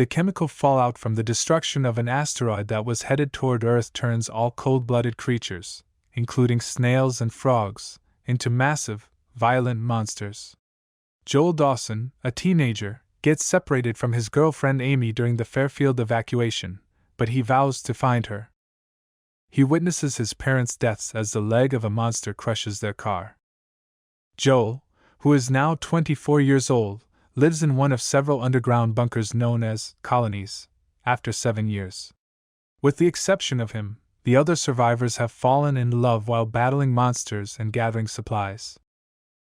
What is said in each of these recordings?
The chemical fallout from the destruction of an asteroid that was headed toward Earth turns all cold-blooded creatures, including snails and frogs, into massive, violent monsters. Joel Dawson, a teenager, gets separated from his girlfriend Aimee during the Fairfield evacuation, but he vows to find her. He witnesses his parents' deaths as the leg of a monster crushes their car. Joel, who is now 24 years old, lives in one of several underground bunkers known as colonies, after 7 years. With the exception of him, the other survivors have fallen in love while battling monsters and gathering supplies.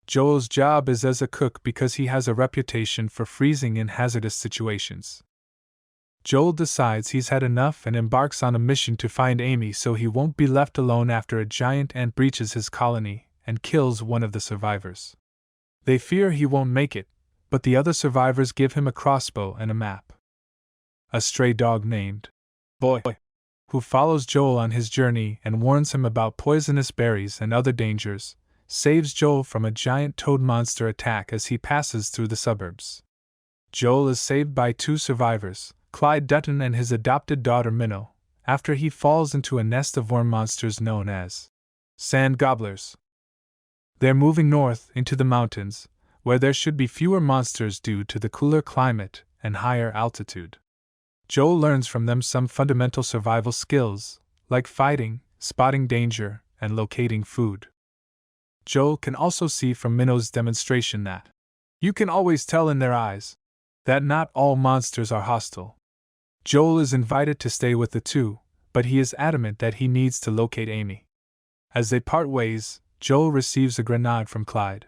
Joel's job is as a cook because he has a reputation for freezing in hazardous situations. Joel decides he's had enough and embarks on a mission to find Aimee so he won't be left alone after a giant ant breaches his colony and kills one of the survivors. They fear he won't make it, but the other survivors give him a crossbow and a map. A stray dog named Boy, who follows Joel on his journey and warns him about poisonous berries and other dangers, saves Joel from a giant toad monster attack as he passes through the suburbs. Joel is saved by 2 survivors, Clyde Dutton and his adopted daughter Minnow, after he falls into a nest of worm monsters known as Sand-Gobblers. They're moving north into the mountains, where there should be fewer monsters due to the cooler climate and higher altitude. Joel learns from them some fundamental survival skills, like fighting, spotting danger, and locating food. Joel can also see from Minnow's demonstration that you can always tell in their eyes that not all monsters are hostile. Joel is invited to stay with the 2, but he is adamant that he needs to locate Aimee. As they part ways, Joel receives a grenade from Clyde.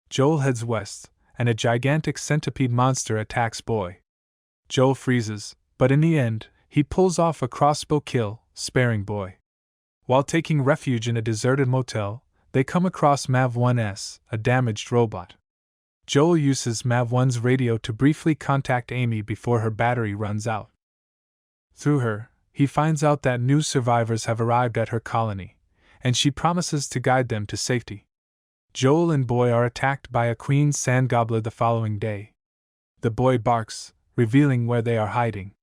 Joel heads west, and a gigantic centipede monster attacks Boy. Joel freezes, but in the end, he pulls off a crossbow kill, sparing Boy. While taking refuge in a deserted motel, they come across Mav-1S, a damaged robot. Joel uses Mav-1's radio to briefly contact Aimee before her battery runs out. Through her, he finds out that new survivors have arrived at her colony, and she promises to guide them to safety. Joel and Boy are attacked by a queen Sand-Gobbler the following day. The boy barks, revealing where they are hiding.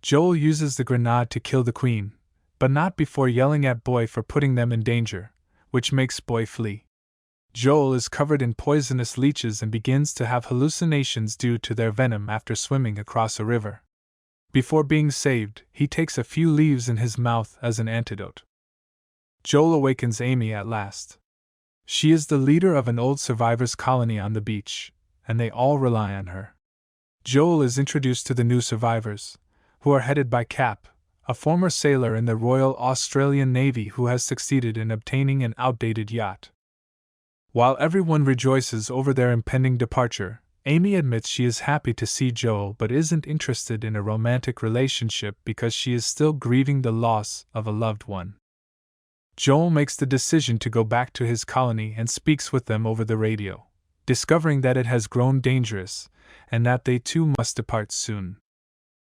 Joel uses the grenade to kill the queen, but not before yelling at Boy for putting them in danger, which makes Boy flee. Joel is covered in poisonous leeches and begins to have hallucinations due to their venom after swimming across a river. Before being saved, he takes a few leaves in his mouth as an antidote. Joel awakens Aimee at last. She is the leader of an old survivors' colony on the beach, and they all rely on her. Joel is introduced to the new survivors, who are headed by Cap, a former sailor in the Royal Australian Navy who has succeeded in obtaining an outdated yacht. While everyone rejoices over their impending departure, Aimee admits she is happy to see Joel but isn't interested in a romantic relationship because she is still grieving the loss of a loved one. Joel makes the decision to go back to his colony and speaks with them over the radio, discovering that it has grown dangerous and that they too must depart soon.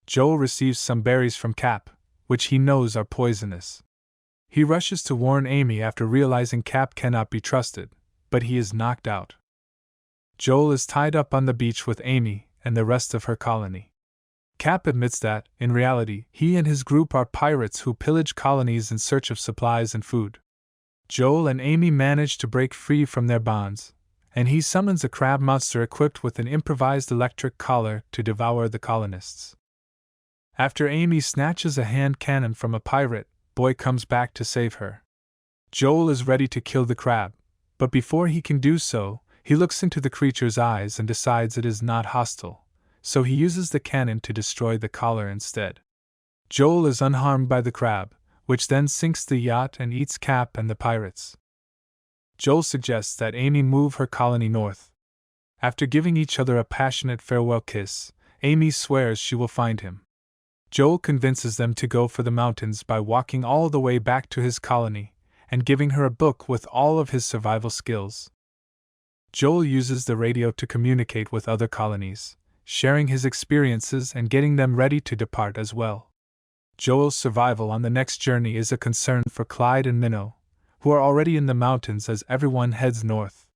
Joel receives some berries from Cap, which he knows are poisonous. He rushes to warn Aimee after realizing Cap cannot be trusted, but he is knocked out. Joel is tied up on the beach with Aimee and the rest of her colony. Cap admits that, in reality, he and his group are pirates who pillage colonies in search of supplies and food. Joel and Aimee manage to break free from their bonds, and he summons a crab monster equipped with an improvised electric collar to devour the colonists. After Aimee snatches a hand cannon from a pirate, Boy comes back to save her. Joel is ready to kill the crab, but before he can do so, he looks into the creature's eyes and decides it is not hostile, so he uses the cannon to destroy the collar instead. Joel is unharmed by the crab, which then sinks the yacht and eats Cap and the pirates. Joel suggests that Aimee move her colony north. After giving each other a passionate farewell kiss, Aimee swears she will find him. Joel convinces them to go for the mountains by walking all the way back to his colony and giving her a book with all of his survival skills. Joel uses the radio to communicate with other colonies, sharing his experiences and getting them ready to depart as well. Joel's survival on the next journey is a concern for Clyde and Minnow, who are already in the mountains as everyone heads north.